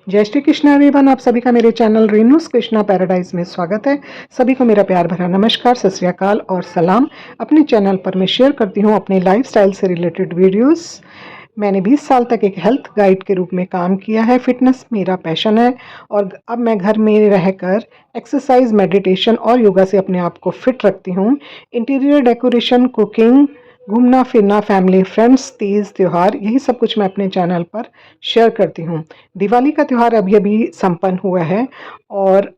जय श्री कृष्ण एवरीवन। आप सभी का मेरे चैनल रेनूस कृष्णा पैराडाइज में स्वागत है। सभी को मेरा प्यार भरा नमस्कार, सत श्री अकाल और सलाम। अपने चैनल पर मैं शेयर करती हूँ अपने लाइफस्टाइल से रिलेटेड वीडियोस। मैंने 20 साल तक एक हेल्थ गाइड के रूप में काम किया है। फिटनेस मेरा पैशन है और अब मैं घर में रहकर एक्सरसाइज, मेडिटेशन और योगा से अपने आप को फिट रखती हूँ। इंटीरियर डेकोरेशन, कुकिंग, घूमना फिरना, फैमिली फ्रेंड्स, तीज त्योहार, यही सब कुछ मैं अपने चैनल पर शेयर करती हूँ। दिवाली का त्यौहार अभी अभी संपन्न हुआ है और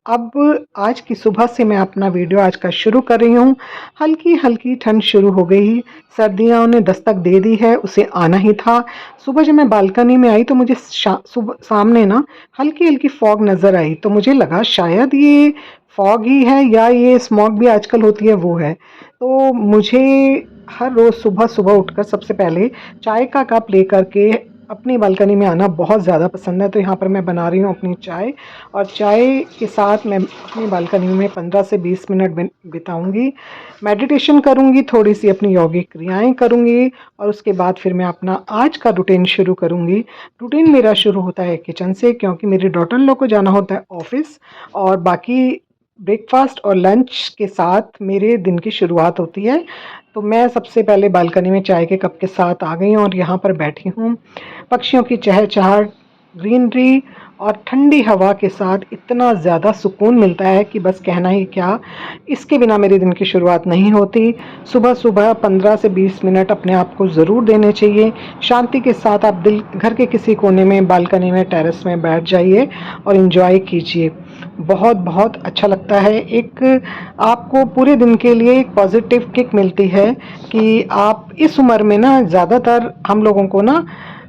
अब आज की सुबह से मैं अपना वीडियो आज का शुरू कर रही हूँ। हल्की हल्की ठंड शुरू हो गई, सर्दियों ने दस्तक दे दी है, उसे आना ही था। सुबह जब मैं बालकनी में आई तो मुझे सामने ना हल्की हल्की फॉग नज़र आई, तो मुझे लगा शायद ये फॉग ही है या ये स्मॉग भी आजकल होती है वो है। तो मुझे हर रोज़ सुबह सुबह उठकर सबसे पहले चाय का कप लेकर के अपनी बालकनी में आना बहुत ज़्यादा पसंद है। तो यहाँ पर मैं बना रही हूँ अपनी चाय और चाय के साथ मैं अपनी बालकनी में 15 से 20 मिनट बिताऊंगी। मेडिटेशन करूंगी, थोड़ी सी अपनी यौगिक क्रियाएं करूंगी और उसके बाद फिर मैं अपना आज का रूटीन शुरू करूंगी। रूटीन मेरा शुरू होता है किचन से, क्योंकि मेरी डॉटर लोग को जाना होता है ऑफिस और बाकी ब्रेकफास्ट और लंच के साथ मेरे दिन की शुरुआत होती है। तो मैं सबसे पहले बालकनी में चाय के कप के साथ आ गई हूँ और यहाँ पर बैठी हूँ। पक्षियों की चहचहाट, ग्रीनरी और ठंडी हवा के साथ इतना ज़्यादा सुकून मिलता है कि बस कहना ही क्या। इसके बिना मेरे दिन की शुरुआत नहीं होती। सुबह सुबह 15 से 20 मिनट अपने आप को ज़रूर देने चाहिए। शांति के साथ आप घर के किसी कोने में, बालकनी में, टेरेस में बैठ जाइए और एंजॉय कीजिए। बहुत बहुत अच्छा लगता है। एक आपको पूरे दिन के लिए एक पॉजिटिव किक मिलती है कि आप इस उम्र में ना, ज़्यादातर हम लोगों को ना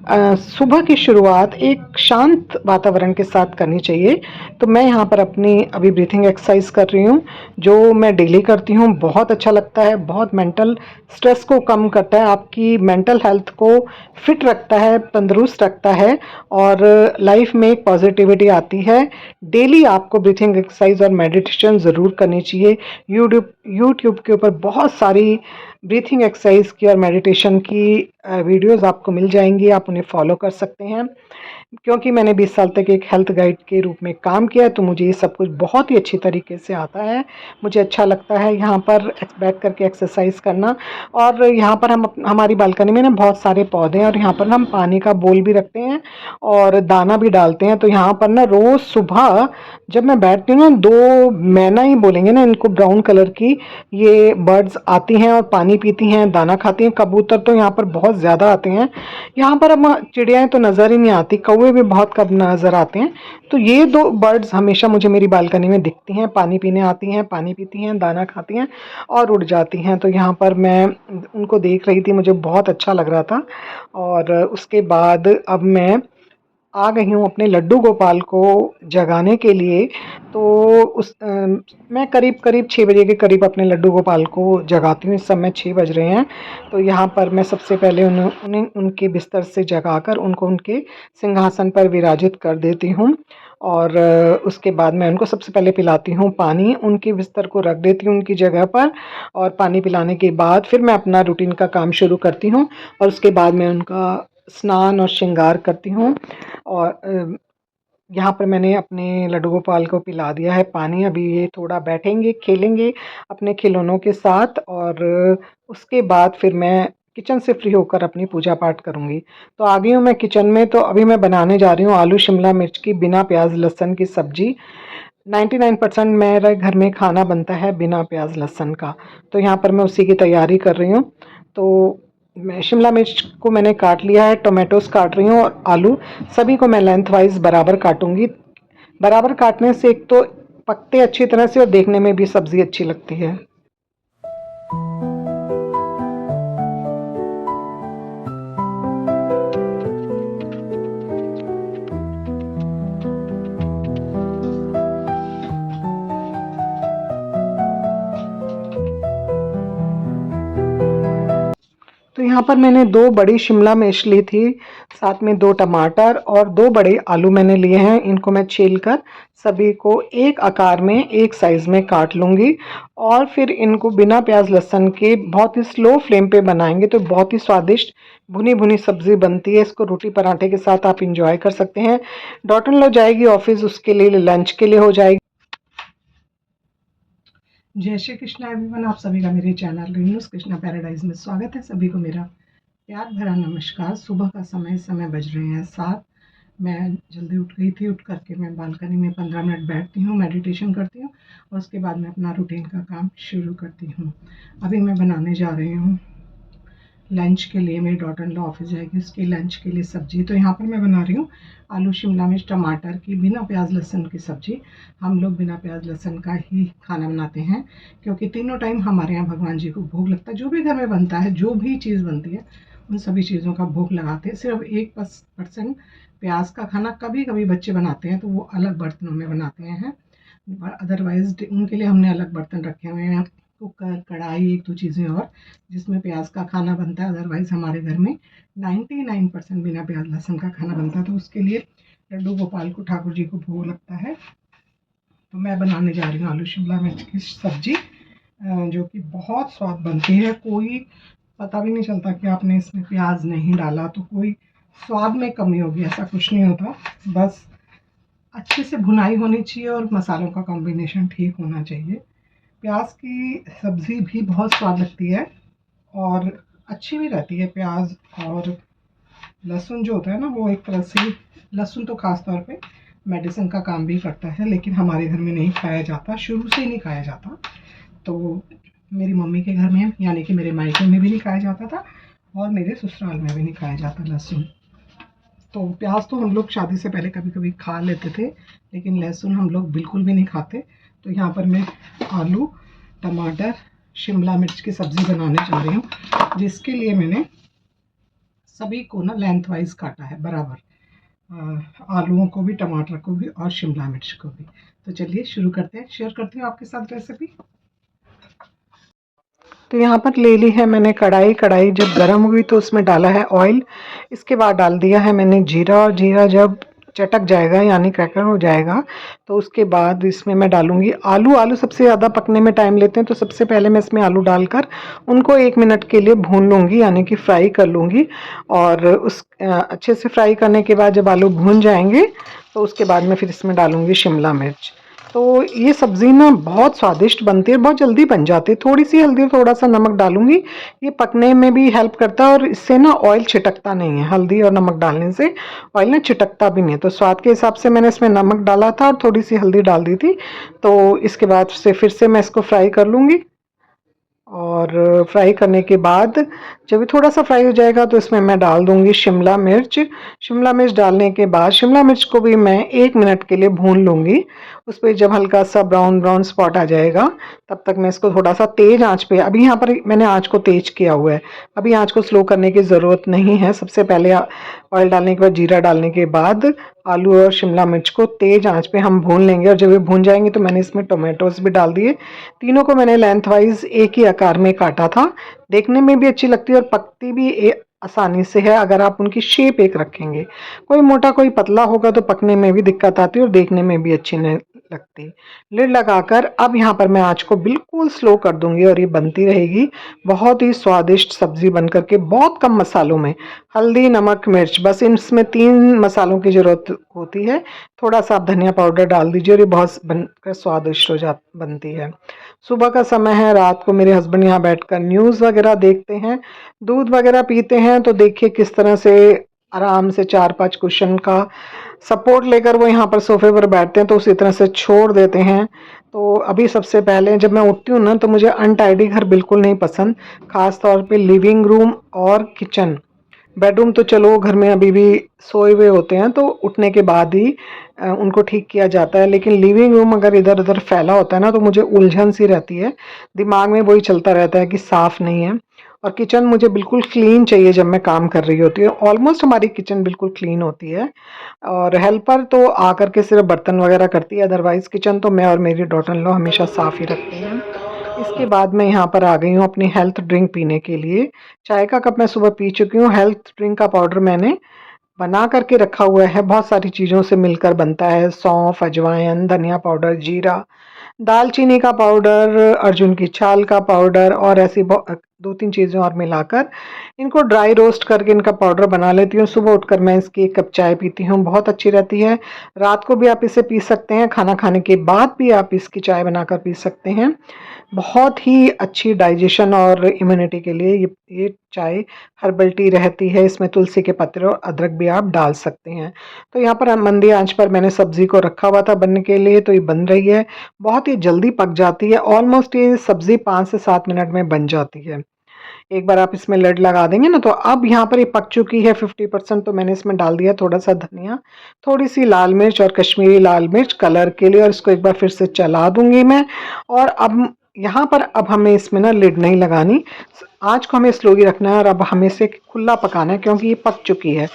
सुबह की शुरुआत एक शांत वातावरण के साथ करनी चाहिए। तो मैं यहाँ पर अपनी अभी ब्रीथिंग एक्सरसाइज कर रही हूँ, जो मैं डेली करती हूँ। बहुत अच्छा लगता है, बहुत मेंटल स्ट्रेस को कम करता है, आपकी मेंटल हेल्थ को फिट रखता है, तंदुरुस्त रखता है और लाइफ में एक पॉजिटिविटी आती है। डेली आपको ब्रीथिंग एक्सरसाइज और मेडिटेशन ज़रूर करनी चाहिए। यूट्यूब के ऊपर बहुत सारी ब्रीथिंग एक्सरसाइज की और मेडिटेशन की वीडियोस आपको मिल जाएंगी, आप उन्हें फॉलो कर सकते हैं। क्योंकि मैंने 20 साल तक एक हेल्थ गाइड के रूप में काम किया है तो मुझे ये सब कुछ बहुत ही अच्छी तरीके से आता है। मुझे अच्छा लगता है यहाँ पर बैठ करके एक्सरसाइज करना। और यहाँ पर हम हमारी बालकनी में ना बहुत सारे पौधे हैं और यहाँ पर ना हम पानी का बोल भी रखते हैं और दाना भी डालते हैं। तो यहाँ पर ना रोज़ सुबह जब मैं बैठती हूँ ना, दो मैना ही बोलेंगे ना इनको, ब्राउन कलर की ये बर्ड्स आती हैं और पानी पीती हैं, दाना खाती हैं। कबूतर तो यहाँ पर बहुत ज़्यादा आते हैं। यहाँ पर अब चिड़ियाएँ तो नज़र ही नहीं आती, कौवे भी बहुत कम नज़र आते हैं। तो ये दो बर्ड्स हमेशा मुझे मेरी बालकनी में दिखती हैं, पानी पीने आती हैं, पानी पीती हैं, दाना खाती हैं और उड़ जाती हैं। तो यहाँ पर मैं उनको देख रही थी, मुझे बहुत अच्छा लग रहा था। और उसके बाद अब मैं आ गई हूँ अपने लड्डू गोपाल को जगाने के लिए। तो मैं करीब करीब 6 बजे के करीब अपने लड्डू गोपाल को जगाती हूँ। इस समय 6 बज रहे हैं। तो यहाँ पर मैं सबसे पहले उन्हें उनके बिस्तर से जगाकर उनको उनके सिंहासन पर विराजित कर देती हूँ और उसके बाद मैं उनको सबसे पहले पिलाती हूँ पानी, उनके बिस्तर को रख देती हूँ उनकी जगह पर और पानी पिलाने के बाद फिर मैं अपना रूटीन का काम शुरू करती हूँ और उसके बाद मैं उनका स्नान और श्रृंगार करती हूँ। और यहाँ पर मैंने अपने लड्डू गोपाल को पिला दिया है पानी। अभी ये थोड़ा बैठेंगे, खेलेंगे अपने खिलौनों के साथ और उसके बाद फिर मैं किचन से फ्री होकर अपनी पूजा पाठ करूँगी। तो आ गई हूँ मैं किचन में। तो अभी मैं बनाने जा रही हूँ आलू शिमला मिर्च की बिना प्याज लहसुन की सब्जी। 99% मेरे घर में खाना बनता है बिना प्याज लहसुन का। तो यहाँ पर मैं उसी की तैयारी कर रही हूँ। तो मैं शिमला मिर्च को मैंने काट लिया है, टोमेटोस काट रही हूँ और आलू सभी को मैं लेंथ वाइज बराबर काटूंगी। बराबर काटने से एक तो पकते अच्छी तरह से और देखने में भी सब्ज़ी अच्छी लगती है। तो यहाँ पर मैंने 2 बड़ी शिमला मिर्च ली थी, साथ में 2 टमाटर और 2 बड़े आलू मैंने लिए हैं। इनको मैं छीलकर सभी को एक आकार में, एक साइज़ में काट लूँगी और फिर इनको बिना प्याज लहसुन के बहुत ही स्लो फ्लेम पे बनाएंगे तो बहुत ही स्वादिष्ट भुनी भुनी सब्ज़ी बनती है। इसको रोटी पराठे के साथ आप इंजॉय कर सकते हैं। डॉटर इन लॉ जाएगी ऑफिस, उसके लिए लंच के लिए हो जाएगी। जय श्री कृष्णा एवरीवन, आप सभी का मेरे चैनल रेन्यूज़ कृष्णा पैराडाइज में स्वागत है। सभी को मेरा प्यार भरा नमस्कार। सुबह का समय बज रहे हैं 7। मैं जल्दी उठ गई थी। उठ करके मैं बालकनी में 15 मिनट बैठती हूँ, मेडिटेशन करती हूँ और उसके बाद मैं अपना रूटीन का काम शुरू करती हूँ। अभी मैं बनाने जा रही हूँ लंच के लिए। मेरी डॉटर इन लॉ ऑफिस जाएगी, उसके लंच के लिए सब्जी। तो यहाँ पर मैं बना रही हूँ आलू शिमला मिर्च टमाटर की बिना प्याज लहसुन की सब्जी। हम लोग बिना प्याज लहसुन का ही खाना बनाते हैं क्योंकि तीनों टाइम हमारे यहाँ भगवान जी को भोग लगता है। जो भी घर में बनता है, जो भी चीज़ बनती है, उन सभी चीज़ों का भोग लगाते हैं। सिर्फ 1% प्याज का खाना कभी कभी बच्चे बनाते हैं तो वो अलग बर्तनों में बनाते हैं, अदरवाइज उनके लिए हमने अलग बर्तन रखे हुए हैं, कुकर, कढ़ाई, 1-2 चीज़ें और जिसमें प्याज का खाना बनता है। अदरवाइज़ हमारे घर में 99% बिना प्याज लहसुन का खाना बनता है। तो उसके लिए लड्डू गोपाल को, ठाकुर जी को भोग लगता है। तो मैं बनाने जा रही हूँ आलू शिमला मिर्च की सब्जी, जो कि बहुत स्वाद बनती है। कोई पता भी नहीं चलता कि आपने इसमें प्याज नहीं डाला तो कोई स्वाद में कमी होगी, ऐसा कुछ नहीं होता। बस अच्छे से भुनाई होनी चाहिए और मसालों का कॉम्बिनेशन ठीक होना चाहिए। प्याज की सब्ज़ी भी बहुत स्वाद लगती है और अच्छी भी रहती है। प्याज और लहसुन जो होता है ना, वो एक तरह से, लहसुन तो ख़ास तौर पे मेडिसिन का काम भी करता है, लेकिन हमारे घर में नहीं खाया जाता, शुरू से ही नहीं खाया जाता। तो मेरी मम्मी के घर में, यानी कि मेरे मायके में भी नहीं खाया जाता था और मेरे ससुराल में भी नहीं खाया जाता लहसुन। तो प्याज तो हम लोग शादी से पहले कभी कभी खा लेते थे, लेकिन लहसुन हम लोग बिल्कुल भी नहीं खाते। तो यहाँ पर मैं आलू टमाटर शिमला मिर्च की सब्ज़ी बनाने जा रही हूँ, जिसके लिए मैंने सभी को ना लेंथ वाइज काटा है बराबर, आलूओं को भी, टमाटर को भी और शिमला मिर्च को भी। तो चलिए शुरू करते हैं, शेयर करती हूँ आपके साथ रेसिपी। तो यहाँ पर ले ली है मैंने कढ़ाई। कढ़ाई जब गर्म हुई तो उसमें डाला है ऑयल। इसके बाद डाल दिया है मैंने जीरा, और जीरा जब चटक जाएगा यानी क्रैकर हो जाएगा तो उसके बाद इसमें मैं डालूंगी आलू। आलू सबसे ज़्यादा पकने में टाइम लेते हैं, तो सबसे पहले मैं इसमें आलू डालकर उनको 1 मिनट के लिए भून लूँगी, यानी कि फ्राई कर लूँगी। और उस अच्छे से फ्राई करने के बाद जब आलू भून जाएंगे तो उसके बाद मैं फिर इसमें डालूँगी शिमला मिर्च। तो ये सब्ज़ी ना बहुत स्वादिष्ट बनती है, बहुत जल्दी बन जाती है। थोड़ी सी हल्दी और थोड़ा सा नमक डालूंगी, ये पकने में भी हेल्प करता है और इससे ना ऑयल छिटकता नहीं है। हल्दी और नमक डालने से ऑयल ना छिटकता भी नहीं है। तो स्वाद के हिसाब से मैंने इसमें नमक डाला था और थोड़ी सी हल्दी डाल दी थी। तो इसके बाद से फिर से मैं इसको फ्राई कर लूँगी और फ्राई करने के बाद जब ये थोड़ा सा फ्राई हो जाएगा तो इसमें मैं डाल दूंगी शिमला मिर्च। शिमला मिर्च डालने के बाद शिमला मिर्च को भी मैं 1 मिनट के लिए भून लूँगी। उस पर जब हल्का सा ब्राउन ब्राउन स्पॉट आ जाएगा तब तक मैं इसको थोड़ा सा तेज़ आंच पे, अभी यहाँ पर मैंने आंच को तेज़ किया हुआ है, अभी आंच को स्लो करने की ज़रूरत नहीं है। सबसे पहले ऑयल डालने के बाद, जीरा डालने के बाद आलू और शिमला मिर्च को तेज़ आंच पे हम भून लेंगे। और जब ये भून जाएंगे तो मैंने इसमें टोमेटोज़ भी डाल दिए। तीनों को मैंने लेंथ वाइज एक ही आकार में काटा था। देखने में भी अच्छी लगती है और पकती भी आसानी से है अगर आप उनकी शेप एक रखेंगे। कोई मोटा कोई पतला होगा तो पकने में भी दिक्कत आती है और देखने में भी अच्छी नहीं लगती। लिड लगाकर अब यहाँ पर मैं आँच को बिल्कुल स्लो कर दूंगी और ये बनती रहेगी। बहुत ही स्वादिष्ट सब्जी बन करके, बहुत कम मसालों में, हल्दी नमक मिर्च, बस इसमें 3 मसालों की ज़रूरत होती है। थोड़ा सा आप धनिया पाउडर डाल दीजिए और ये बहुत बनकर स्वादिष्ट हो जा बनती है। सुबह का समय है, रात को मेरे हस्बैंड यहाँ बैठकर न्यूज़ वगैरह देखते हैं, दूध वगैरह पीते हैं। तो देखिए किस तरह से आराम से 4-5 कुशन का सपोर्ट लेकर वो यहाँ पर सोफे पर बैठते हैं, तो उसी तरह से छोड़ देते हैं। तो अभी सबसे पहले जब मैं उठती हूँ ना तो मुझे अनटाइडी घर बिल्कुल नहीं पसंद, ख़ास तौर पे लिविंग रूम और किचन। बेडरूम तो चलो घर में अभी भी सोए हुए होते हैं तो उठने के बाद ही उनको ठीक किया जाता है, लेकिन लिविंग रूम अगर इधर उधर फैला होता है ना तो मुझे उलझन सी रहती है, दिमाग में वही चलता रहता है कि साफ़ नहीं है। और किचन मुझे बिल्कुल क्लीन चाहिए जब मैं काम कर रही होती हूँ। ऑलमोस्ट हमारी किचन बिल्कुल क्लीन होती है और हेल्पर तो आकर के सिर्फ बर्तन वगैरह करती है, अदरवाइज़ किचन तो मैं और मेरी डॉटर इन लॉ हमेशा साफ़ ही रखते हैं। इसके बाद मैं यहाँ पर आ गई हूँ अपनी हेल्थ ड्रिंक पीने के लिए। चाय का कप मैं सुबह पी चुकी हूँ। हेल्थ ड्रिंक का पाउडर मैंने बना करके रखा हुआ है, बहुत सारी चीज़ों से मिलकर बनता है। सौंफ, अजवाइन, धनिया पाउडर, जीरा, दालचीनी का पाउडर, अर्जुन की छाल का पाउडर और ऐसी 2-3 चीज़ें और मिलाकर इनको ड्राई रोस्ट करके इनका पाउडर बना लेती हूँ। सुबह उठकर मैं इसकी 1 कप चाय पीती हूँ, बहुत अच्छी रहती है। रात को भी आप इसे पी सकते हैं, खाना खाने के बाद भी आप इसकी चाय बनाकर पी सकते हैं। बहुत ही अच्छी डाइजेशन और इम्यूनिटी के लिए ये चाय हर्बल टी रहती है। इसमें तुलसी के पत्ते और अदरक भी आप डाल सकते हैं। तो यहाँ पर मंदी आंच पर मैंने सब्ज़ी को रखा हुआ था बनने के लिए, तो ये बन रही है। बहुत ही जल्दी पक जाती है, ऑलमोस्ट ये सब्ज़ी 5 से 7 मिनट में बन जाती है। एक बार आप इसमें लिड लगा देंगे ना, तो अब यहाँ पर ये पक चुकी है 50%। तो मैंने इसमें डाल दिया थोड़ा सा धनिया, थोड़ी सी लाल मिर्च और कश्मीरी लाल मिर्च कलर के लिए, और इसको एक बार फिर से चला दूंगी मैं। और अब यहाँ पर अब हमें इसमें ना लिड नहीं लगानी, आँच को हमें स्लो ही रखना है और अब हमें इसे खुला पकाना है क्योंकि ये पक चुकी है।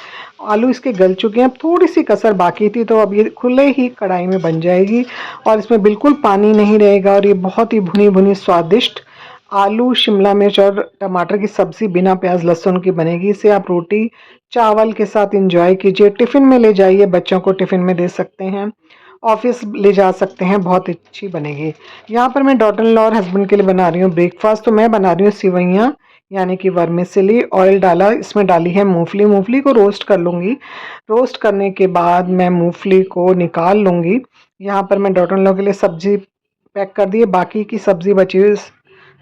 आलू इसके गल चुके हैं, अब थोड़ी सी कसर बाकी थी, तो अब ये खुले ही कढ़ाई में बन जाएगी और इसमें बिल्कुल पानी नहीं रहेगा और ये बहुत ही भुनी भुनी स्वादिष्ट आलू, शिमला मिर्च और टमाटर की सब्ज़ी बिना प्याज लहसुन की बनेगी। इसे आप रोटी चावल के साथ एंजॉय कीजिए, टिफ़िन में ले जाइए, बच्चों को टिफ़िन में दे सकते हैं, ऑफिस ले जा सकते हैं, बहुत अच्छी बनेगी। यहाँ पर मैं डॉटर इन लॉ और हस्बैंड के लिए बना रही हूँ ब्रेकफास्ट। तो मैं बना रही हूँ सिवैयाँ यानी कि वर्मिसेली। ऑयल डाला, इसमें डाली है मूंगफली। मूंगफली को रोस्ट कर लूँगी। रोस्ट करने के बाद मैं मूंगफली को निकाल लूँगी। यहाँ पर मैं डॉटर इन लॉ के लिए सब्जी पैक कर दी है, बाकी की सब्जी बची हुई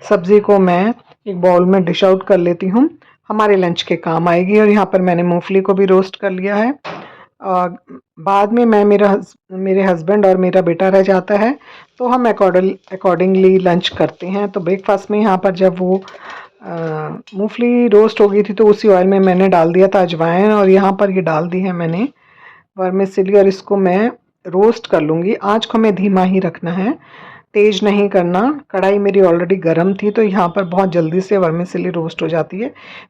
सब्जी को मैं एक बाउल में डिश आउट कर लेती हूँ, हमारे लंच के काम आएगी। और यहाँ पर मैंने मूंगफली को भी रोस्ट कर लिया है। बाद में मैं मेरे हस्बैंड और मेरा बेटा रह जाता है, तो हम अकॉर्डिंगली लंच करते हैं। तो ब्रेकफास्ट में यहाँ पर जब वो मूंगफली रोस्ट हो गई थी, तो उसी ऑयल में मैंने डाल दिया था अजवाइन, और यहाँ पर ये डाल दी है मैंने वर्मिसेली, और इसको मैं रोस्ट कर लूँगी। आँच को हमें धीमा ही रखना है, तेज़ नहीं करना। कढ़ाई मेरी ऑलरेडी गर्म थी, तो यहाँ पर बहुत जल्दी से वर्मिसेली रोस्ट हो जाती है।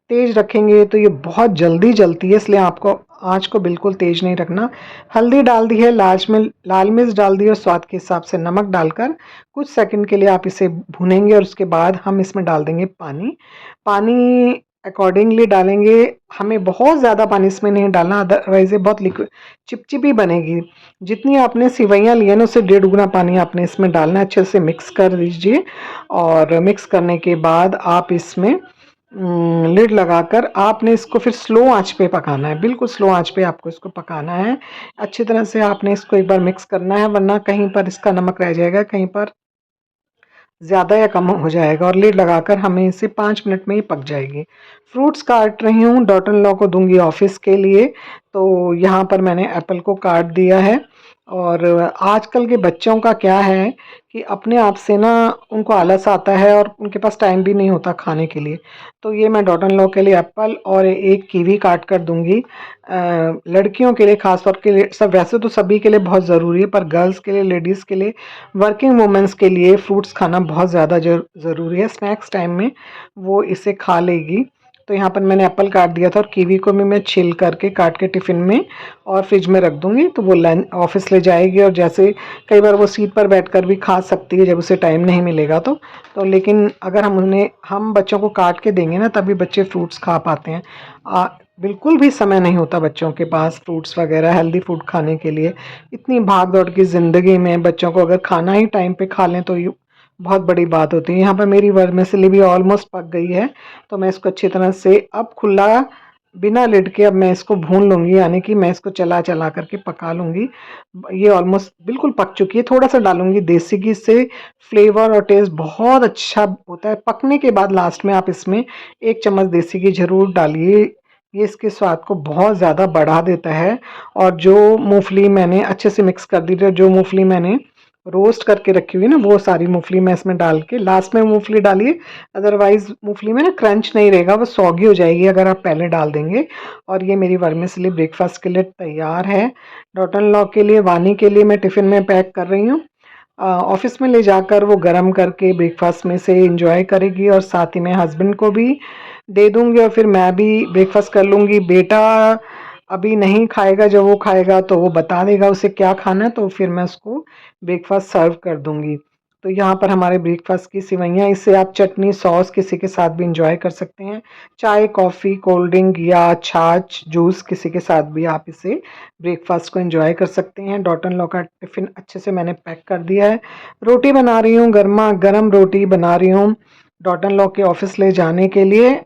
तेज़ रखेंगे तो ये बहुत जल्दी जलती है, इसलिए आपको आँच को बिल्कुल तेज़ नहीं रखना। हल्दी डाल दी है, लाल मिर्च डाल दी और स्वाद के हिसाब से नमक डालकर कुछ सेकंड के लिए आप इसे भूनेंगे और उसके बाद हम इसमें डाल देंगे पानी। पानी अकॉर्डिंगली डालेंगे, हमें बहुत ज़्यादा पानी इसमें नहीं डालना, अदरवाइज़ ये बहुत लिक्विड चिपचिपी बनेगी। जितनी आपने सिवैयाँ ली है ना, उससे 1.5 गुना पानी आपने इसमें डालना है। अच्छे से मिक्स कर दीजिए और मिक्स करने के बाद आप इसमें लिड लगाकर आपने इसको फिर स्लो आंच पे पकाना है, बिल्कुल स्लो आंच पे आपको इसको पकाना है। अच्छी तरह से आपने इसको एक बार मिक्स करना है, वरना कहीं पर इसका नमक रह जाएगा, कहीं पर ज़्यादा या कम हो जाएगा। और लिड लगाकर हमें इसे 5 मिनट में ही पक जाएगी। फ्रूट्स काट रही हूँ, डॉटर इन लॉ को दूंगी ऑफिस के लिए, तो यहाँ पर मैंने एप्पल को काट दिया है। और आजकल के बच्चों का क्या है कि अपने आप से ना उनको आलस आता है और उनके पास टाइम भी नहीं होता खाने के लिए। तो ये मैं डॉटर इन लॉ के लिए एप्पल और एक कीवी काट कर दूंगी। लड़कियों के लिए खास तौर के लिए, सब वैसे तो सभी के लिए बहुत ज़रूरी है, पर गर्ल्स के लिए, लेडीज़ के लिए, वर्किंग वुमेंस के लिए फ्रूट्स खाना बहुत ज़्यादा ज़रूरी है। स्नैक्स टाइम में वो इसे खा लेगी। तो यहाँ पर मैंने एप्पल काट दिया था और कीवी को भी मैं छिल करके काट के टिफ़िन में और फ्रिज में रख दूँगी, तो वो लंच ऑफिस ले जाएगी। और जैसे कई बार वो सीट पर बैठकर भी खा सकती है जब उसे टाइम नहीं मिलेगा तो लेकिन अगर हम बच्चों को काट के देंगे ना, तभी बच्चे फ्रूट्स खा पाते हैं। बिल्कुल भी समय नहीं होता बच्चों के पास फ्रूट्स वगैरह हेल्दी फूड खाने के लिए। इतनी भाग दौड़ की ज़िंदगी में बच्चों को अगर खाना ही टाइम पे खा लें तो ये बहुत बड़ी बात होती है। यहाँ पर मेरी वर्मिसेली भी ऑलमोस्ट पक गई है, तो मैं इसको अच्छी तरह से अब खुला बिना लिड के अब मैं इसको भून लूँगी, यानी कि मैं इसको चला चला करके पका लूँगी। ये ऑलमोस्ट बिल्कुल पक चुकी है। थोड़ा सा डालूँगी देसी घी, से फ्लेवर और टेस्ट बहुत अच्छा होता है। पकने के बाद लास्ट में आप इसमें 1 चम्मच देसी घी ज़रूर डालिए, ये इसके स्वाद को बहुत ज़्यादा बढ़ा देता है। और जो मूँगफली मैंने अच्छे से मिक्स कर दी थी, जो मूँगफली मैंने रोस्ट करके रखी हुई ना, वो सारी मूँगफली मैं इसमें डाल के लास्ट में मूँगफली डालिए, अदरवाइज़ मूँगफली में ना क्रंच नहीं रहेगा, वो सॉगी हो जाएगी अगर आप पहले डाल देंगे। और ये मेरी वर्मिसेली ब्रेकफास्ट के लिए तैयार है। डॉटर इन लॉ के लिए, वानी के लिए मैं टिफ़िन में पैक कर रही हूँ। ऑफिस में ले जाकर वो गरम करके ब्रेकफास्ट में से एंजॉय करेगी और साथ ही में हस्बैंड को भी दे दूँगी और फिर मैं भी ब्रेकफास्ट कर लूँगी। बेटा अभी नहीं खाएगा, जब वो खाएगा तो वो बता देगा उसे क्या खाना है, तो फिर मैं उसको ब्रेकफास्ट सर्व कर दूँगी। तो यहाँ पर हमारे ब्रेकफास्ट की सिवैयाँ, इससे आप चटनी सॉस किसी के साथ भी इंजॉय कर सकते हैं। चाय, कॉफ़ी, कोल्ड ड्रिंक या छाछ, जूस किसी के साथ भी आप इसे ब्रेकफास्ट को इंजॉय कर सकते हैं। डॉटर इन लॉ का टिफ़िन अच्छे से मैंने पैक कर दिया है। रोटी बना रही हूँ, गर्मा गर्म रोटी बना रही हूँ डॉटर इन लॉ के ऑफिस ले जाने के लिए।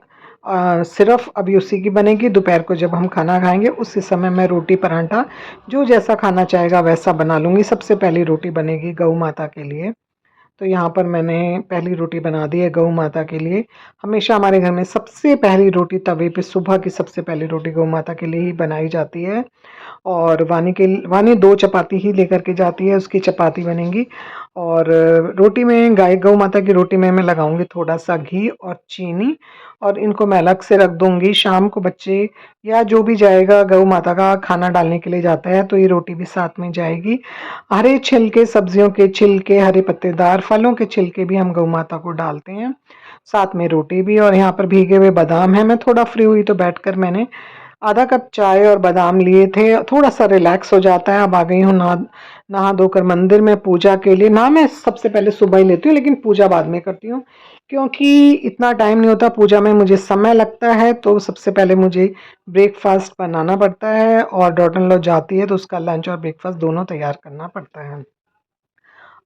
सिर्फ अभी उसी की बनेगी। दोपहर को जब हम खाना खाएंगे उसी समय मैं रोटी परांठा जो जैसा खाना चाहेगा वैसा बना लूँगी। सबसे पहली रोटी बनेगी गऊ माता के लिए। तो यहाँ पर मैंने पहली रोटी बना दी है गऊ माता के लिए। हमेशा हमारे घर में सबसे पहली रोटी तवे पे, सुबह की सबसे पहली रोटी गऊ माता के लिए ही बनाई जाती है। और वानी 2 चपाती ही लेकर के जाती है, उसकी चपाती बनेंगी। और रोटी में गाय गऊ माता की रोटी में मैं लगाऊंगी थोड़ा सा घी और चीनी, और इनको मैं अलग से रख दूंगी। शाम को बच्चे या जो भी जाएगा गऊ माता का खाना डालने के लिए जाता है तो ये रोटी भी साथ में जाएगी। हरे छिलके, सब्जियों के छिलके, हरे पत्तेदार फलों के छिलके भी हम गऊ माता को डालते हैं, साथ में रोटी भी। और यहाँ पर भीगे हुए बादाम है। मैं थोड़ा फ्री हुई तो बैठकर मैंने आधा कप चाय और बादाम लिए थे। थोड़ा सा रिलैक्स हो जाता है। अब आ गई हूँ नहा धोकर मंदिर में पूजा के लिए। ना मैं सबसे पहले सुबह ही लेती हूँ, लेकिन पूजा बाद में करती हूँ क्योंकि इतना टाइम नहीं होता पूजा में, मुझे समय लगता है। तो सबसे पहले मुझे ब्रेकफास्ट बनाना पड़ता है और डॉटर इन लॉ जाती है तो उसका लंच और ब्रेकफास्ट दोनों तैयार करना पड़ता है।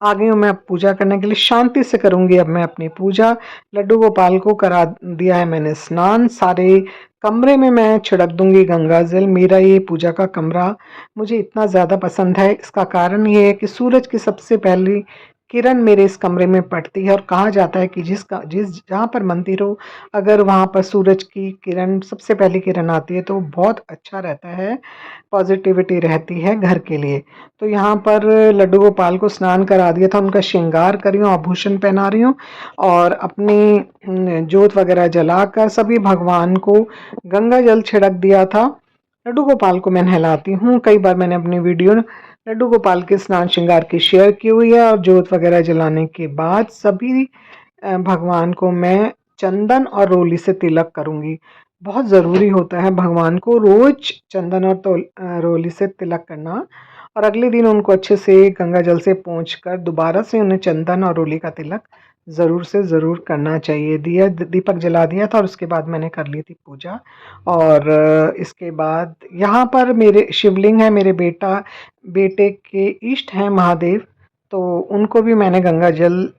आ गई हूँ मैं अब पूजा करने के लिए। शांति से करूंगी अब मैं अपनी पूजा। लड्डू गोपाल को करा दिया है मैंने स्नान। सारे कमरे में मैं छिड़क दूंगी गंगा जल। मेरा ये पूजा का कमरा मुझे इतना ज़्यादा पसंद है, इसका कारण ये है कि सूरज की सबसे पहली किरण मेरे इस कमरे में पड़ती है। और कहा जाता है कि जिस जहाँ पर मंदिर हो, अगर वहाँ पर सूरज की किरण, सबसे पहली किरण आती है तो बहुत अच्छा रहता है, पॉजिटिविटी रहती है घर के लिए। तो यहाँ पर लड्डू गोपाल को स्नान करा दिया था, उनका श्रृंगार कर रही हूँ, आभूषण पहना रही हूँ और अपनी जोत वगैरह जलाकर सभी भगवान को गंगा जल छिड़क दिया था। लड्डू गोपाल को मैं नहलाती हूँ। कई बार मैंने अपनी वीडियो लड्डू गोपाल के स्नान श्रृंगार की शेयर की हुई है। और जोत वगैरह जलाने के बाद सभी भगवान को मैं चंदन और रोली से तिलक करूँगी। बहुत ज़रूरी होता है भगवान को रोज चंदन और रोली से तिलक करना। और अगले दिन उनको अच्छे से गंगा जल से पोंछकर दोबारा से उन्हें चंदन और रोली का तिलक ज़रूर से ज़रूर करना चाहिए। दीपक जला दिया था और उसके बाद मैंने कर ली थी पूजा। और इसके बाद यहाँ पर मेरे शिवलिंग है, मेरे बेटे के इष्ट हैं महादेव, तो उनको भी मैंने गंगा जल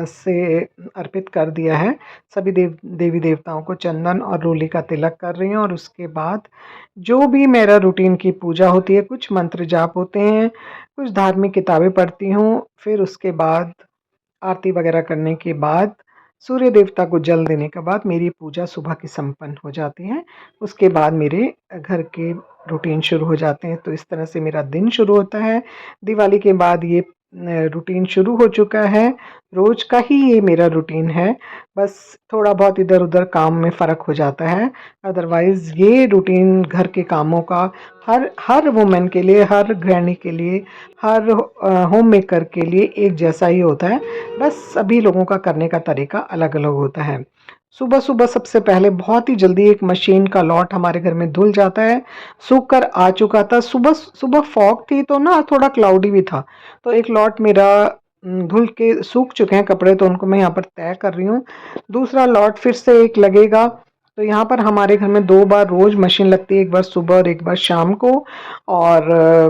से अर्पित कर दिया है। सभी देवी देवताओं को चंदन और रोली का तिलक कर रही हूँ। और उसके बाद जो भी मेरा रूटीन की पूजा होती है, कुछ मंत्र जाप होते हैं, कुछ धार्मिक किताबें पढ़ती हूँ। फिर उसके बाद आरती वगैरह करने के बाद सूर्य देवता को जल देने के बाद मेरी पूजा सुबह की संपन्न हो जाती है। उसके बाद मेरे घर के रूटीन शुरू हो जाते हैं। तो इस तरह से मेरा दिन शुरू होता है। दिवाली के बाद ये रूटीन शुरू हो चुका है। रोज का ही ये मेरा रूटीन है, बस थोड़ा बहुत इधर उधर काम में फ़र्क हो जाता है। अदरवाइज़ ये रूटीन घर के कामों का हर हर वुमेन के लिए, हर गृहिणी के लिए, हर होम मेकर के लिए एक जैसा ही होता है। बस सभी लोगों का करने का तरीका अलग अलग होता है। सुबह सुबह सबसे पहले बहुत ही जल्दी एक मशीन का लॉट हमारे घर में धुल जाता है, सूख कर आ चुका था। सुबह सुबह फॉग थी तो ना थोड़ा क्लाउडी भी था, तो एक लॉट मेरा धुल के सूख चुके हैं कपड़े, तो उनको मैं यहाँ पर तय कर रही हूँ। दूसरा लॉट फिर से एक लगेगा। तो यहाँ पर हमारे घर में 2 बार रोज मशीन लगती है, एक बार सुबह और एक बार शाम को। और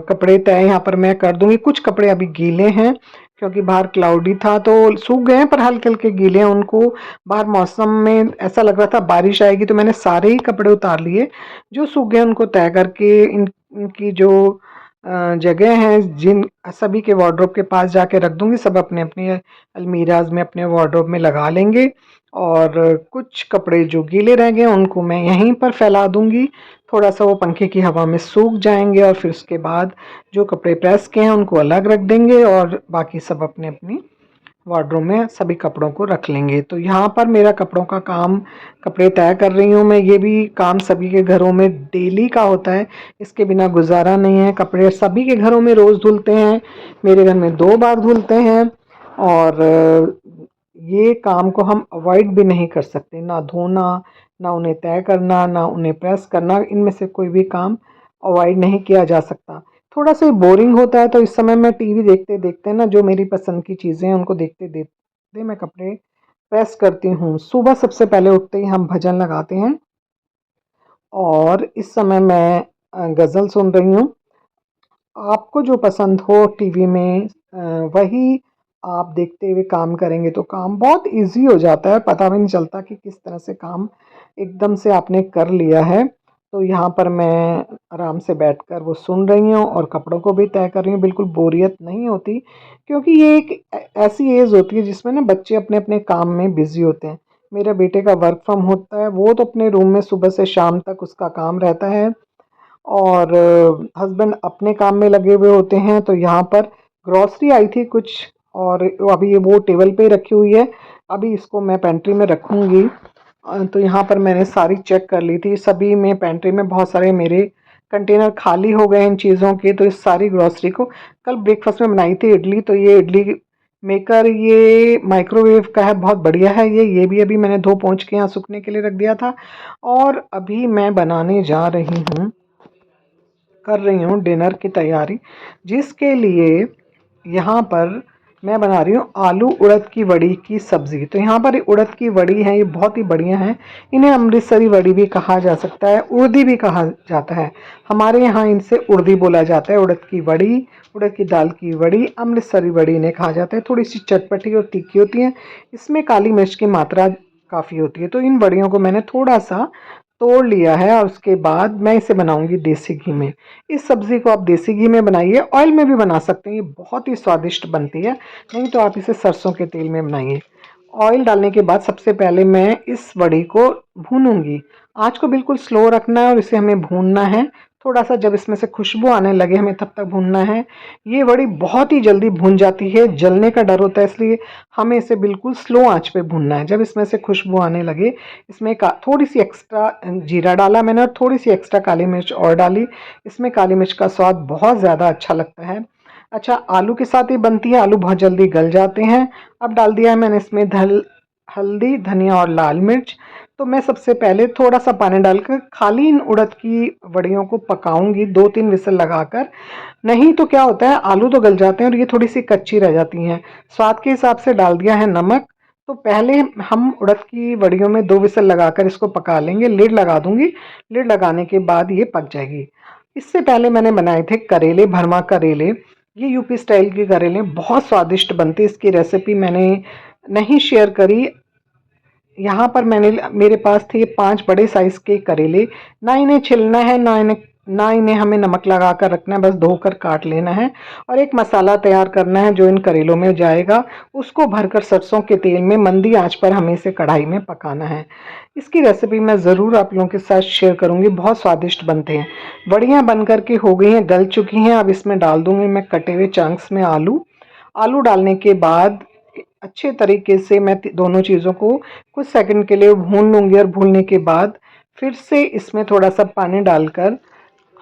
कपड़े तय यहाँ पर मैं कर दूंगी। कुछ कपड़े अभी गीले हैं क्योंकि बाहर क्लाउडी था, तो सूख गए हैं पर हल्के हल्के गीले हैं। उनको बाहर मौसम में ऐसा लग रहा था बारिश आएगी, तो मैंने सारे ही कपड़े उतार लिए। जो सूख गए उनको तय करके इनकी जो जगह हैं, जिन सभी के वार्डरोब के पास जाके रख दूंगी। सब अपने अपने अलमीराज में, अपने वार्डरोब में लगा लेंगे। और कुछ कपड़े जो गीले रह गए उनको मैं यहीं पर फैला दूंगी। थोड़ा सा वो पंखे की हवा में सूख जाएंगे और फिर उसके बाद जो कपड़े प्रेस के हैं उनको अलग रख देंगे और बाकी सब अपने अपनी वार्डरोब में सभी कपड़ों को रख लेंगे। तो यहाँ पर मेरा कपड़ों का काम, कपड़े तय कर रही हूँ मैं। ये भी काम सभी के घरों में डेली का होता है, इसके बिना गुजारा नहीं है। कपड़े सभी के घरों में रोज़ धुलते हैं, मेरे घर में 2 बार धुलते हैं। और ये काम को हम अवॉइड भी नहीं कर सकते, ना धोना, ना उन्हें तय करना, ना उन्हें प्रेस करना। इनमें से कोई भी काम अवॉइड नहीं किया जा सकता। थोड़ा सा बोरिंग होता है, तो इस समय मैं टीवी देखते देखते ना जो मेरी पसंद की चीज़ें हैं उनको देखते देखते मैं कपड़े प्रेस करती हूँ। सुबह सबसे पहले उठते ही हम भजन लगाते हैं और इस समय मैं गज़ल सुन रही हूँ। आपको जो पसंद हो टीवी में वही आप देखते हुए काम करेंगे तो काम बहुत इजी हो जाता है, पता भी नहीं चलता कि किस तरह से काम एकदम से आपने कर लिया है। तो यहाँ पर मैं आराम से बैठकर वो सुन रही हूँ और कपड़ों को भी तय कर रही हूँ, बिल्कुल बोरियत नहीं होती, क्योंकि ये एक ऐसी एज होती है जिसमें ना बच्चे अपने अपने काम में बिजी होते हैं। मेरे बेटे का वर्क फ्रॉम होता है, वो तो अपने रूम में सुबह से शाम तक उसका काम रहता है और हस्बैंड अपने काम में लगे हुए होते हैं। तो यहाँ पर ग्रॉसरी आई थी कुछ और अभी ये वो टेबल पे रखी हुई है, अभी इसको मैं पेंट्री में रखूँगी। तो यहाँ पर मैंने सारी चेक कर ली थी, सभी में पेंट्री में बहुत सारे मेरे कंटेनर खाली हो गए इन चीज़ों के। तो इस सारी ग्रॉसरी को कल ब्रेकफास्ट में बनाई थी इडली, तो ये इडली मेकर ये माइक्रोवेव का है, बहुत बढ़िया है ये भी अभी मैंने धो पोंछ के यहाँ सूखने के लिए रख दिया था। और अभी मैं बनाने जा रही हूँ, कर रही हूँ डिनर की तैयारी, जिसके लिए यहाँ पर मैं बना रही हूँ आलू उड़द की वड़ी की सब्ज़ी। तो यहाँ पर उड़द की वड़ी है, ये बहुत ही बढ़िया है, इन्हें अमृतसरी वड़ी भी कहा जा सकता है, उड़दी भी कहा जाता है। हमारे यहाँ इनसे उड़दी बोला जाता है। उड़द की वड़ी, उड़द की दाल की वड़ी, अमृतसरी वड़ी इन्हें कहा जाता है। थोड़ी सी चटपटी और तीखी होती है, इसमें काली मिर्च की मात्रा काफ़ी होती है। तो इन वड़ियों को मैंने थोड़ा सा तोड़ लिया है और उसके बाद मैं इसे बनाऊंगी देसी घी में। इस सब्ज़ी को आप देसी घी में बनाइए, ऑयल में भी बना सकते हैं, ये बहुत ही स्वादिष्ट बनती है, नहीं तो आप इसे सरसों के तेल में बनाइए। ऑयल डालने के बाद सबसे पहले मैं इस वड़ी को भूनूंगी। आँच को बिल्कुल स्लो रखना है और इसे हमें भूनना है। थोड़ा सा जब इसमें से खुशबू आने लगे हमें तब तक भूनना है। ये वड़ी बहुत ही जल्दी भून जाती है, जलने का डर होता है, इसलिए हमें इसे बिल्कुल स्लो आंच पे भूनना है। जब इसमें से खुशबू आने लगे, इसमें थोड़ी सी एक्स्ट्रा जीरा डाला मैंने और थोड़ी सी एक्स्ट्रा काली मिर्च और डाली। इसमें काली मिर्च का स्वाद बहुत ज़्यादा अच्छा लगता है। अच्छा, आलू के साथ ही बनती है, आलू बहुत जल्दी गल जाते हैं। अब डाल दिया है मैंने इसमें हल्दी, धनिया और लाल मिर्च। तो मैं सबसे पहले थोड़ा सा पानी डालकर खाली इन उड़द की वड़ियों को पकाऊंगी 2-3 विसल लगाकर। नहीं तो क्या होता है, आलू तो गल जाते हैं और ये थोड़ी सी कच्ची रह जाती हैं। स्वाद के हिसाब से डाल दिया है नमक। तो पहले हम उड़द की वड़ियों में 2 विसल लगाकर इसको पका लेंगे, लिड लगा दूंगी। लिड लगाने के बाद ये पक जाएगी। इससे पहले मैंने बनाए थे करेले, भरमा करेले। ये यूपी स्टाइल के करेले बहुत स्वादिष्ट बनते, इसकी रेसिपी मैंने नहीं शेयर करी। यहाँ पर मैंने मेरे पास थे 5 बड़े साइज़ के करेले। ना इन्हें छिलना है, ना इन्हें हमें नमक लगा कर रखना है, बस धोकर काट लेना है और एक मसाला तैयार करना है जो इन करेलों में जाएगा। उसको भरकर सरसों के तेल में मंदी आंच पर हमें इसे कढ़ाई में पकाना है। इसकी रेसिपी मैं ज़रूर आप लोगों के साथ शेयर करूँगी, बहुत स्वादिष्ट बनते हैं। बढ़िया बन कर के हो गई हैं, गल चुकी हैं। अब इसमें डाल दूँगी मैं कटे हुए चंक्स में आलू। आलू डालने के बाद अच्छे तरीके से मैं दोनों चीज़ों को कुछ सेकंड के लिए भून लूँगी और भूनने के बाद फिर से इसमें थोड़ा सा पानी डालकर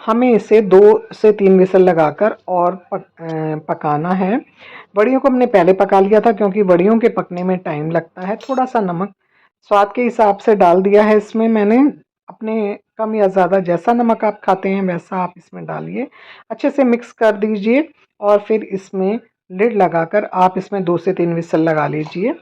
हमें इसे 2 से 3 विसल लगाकर और पकाना है। वड़ियों को हमने पहले पका लिया था क्योंकि वड़ियों के पकने में टाइम लगता है। थोड़ा सा नमक स्वाद के हिसाब से डाल दिया है इसमें मैंने, अपने कम या ज़्यादा जैसा नमक आप खाते हैं वैसा आप इसमें डालिए। अच्छे से मिक्स कर दीजिए और फिर इसमें लिड लगाकर आप इसमें 2 से 3 विसल लगा लीजिए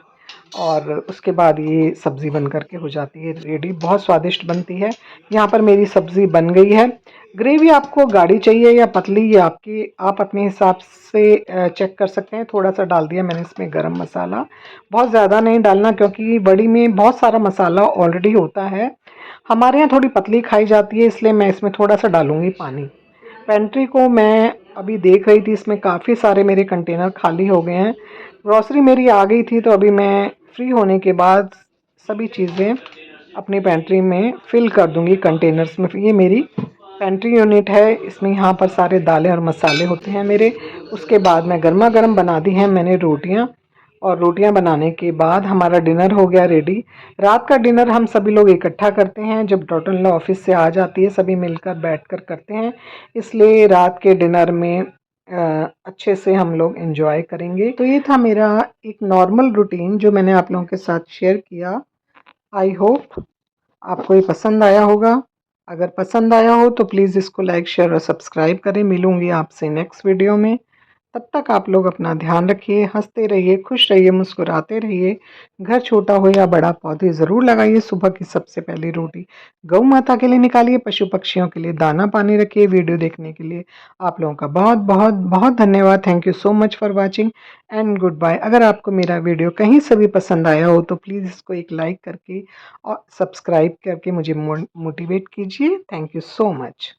और उसके बाद ये सब्ज़ी बन कर के हो जाती है रेडी, बहुत स्वादिष्ट बनती है। यहाँ पर मेरी सब्ज़ी बन गई है। ग्रेवी आपको गाढ़ी चाहिए या पतली, ये आपकी आप अपने हिसाब से चेक कर सकते हैं। थोड़ा सा डाल दिया मैंने इसमें गरम मसाला, बहुत ज़्यादा नहीं डालना क्योंकि बड़ी में बहुत सारा मसाला ऑलरेडी होता है। हमारे यहाँ थोड़ी पतली खाई जाती है, इसलिए मैं इसमें थोड़ा सा डालूँगी पानी। पेंट्री को मैं अभी देख रही थी, इसमें काफ़ी सारे मेरे कंटेनर खाली हो गए हैं। ग्रॉसरी मेरी आ गई थी, तो अभी मैं फ्री होने के बाद सभी चीज़ें अपनी पेंट्री में फ़िल कर दूंगी कंटेनर्स में। ये मेरी पेंट्री यूनिट है, इसमें यहाँ पर सारे दालें और मसाले होते हैं मेरे। उसके बाद मैं गर्मा गर्म बना दी हैं मैंने रोटियाँ और रोटियां बनाने के बाद हमारा डिनर हो गया रेडी। रात का डिनर हम सभी लोग इकट्ठा करते हैं, जब डॉटर इन लॉ ऑफिस से आ जाती है सभी मिलकर बैठकर करते हैं, इसलिए रात के डिनर में अच्छे से हम लोग एंजॉय करेंगे। तो ये था मेरा एक नॉर्मल रूटीन जो मैंने आप लोगों के साथ शेयर किया। आई होप आपको ये पसंद आया होगा। अगर पसंद आया हो तो प्लीज़ इसको लाइक, शेयर और सब्सक्राइब करें। मिलूँगी आपसे नेक्स्ट वीडियो में। तब तक आप लोग अपना ध्यान रखिए, हँसते रहिए, खुश रहिए, मुस्कुराते रहिए। घर छोटा हो या बड़ा, पौधे ज़रूर लगाइए। सुबह की सबसे पहली रोटी गौ माता के लिए निकालिए, पशु पक्षियों के लिए दाना पानी रखिए। वीडियो देखने के लिए आप लोगों का बहुत बहुत बहुत धन्यवाद। Thank you so much for watching and goodbye. अगर आपको मेरा वीडियो कहीं से भी पसंद आया हो तो प्लीज़ इसको एक लाइक करके और सब्सक्राइब करके मुझे मोटिवेट कीजिए। Thank you so much.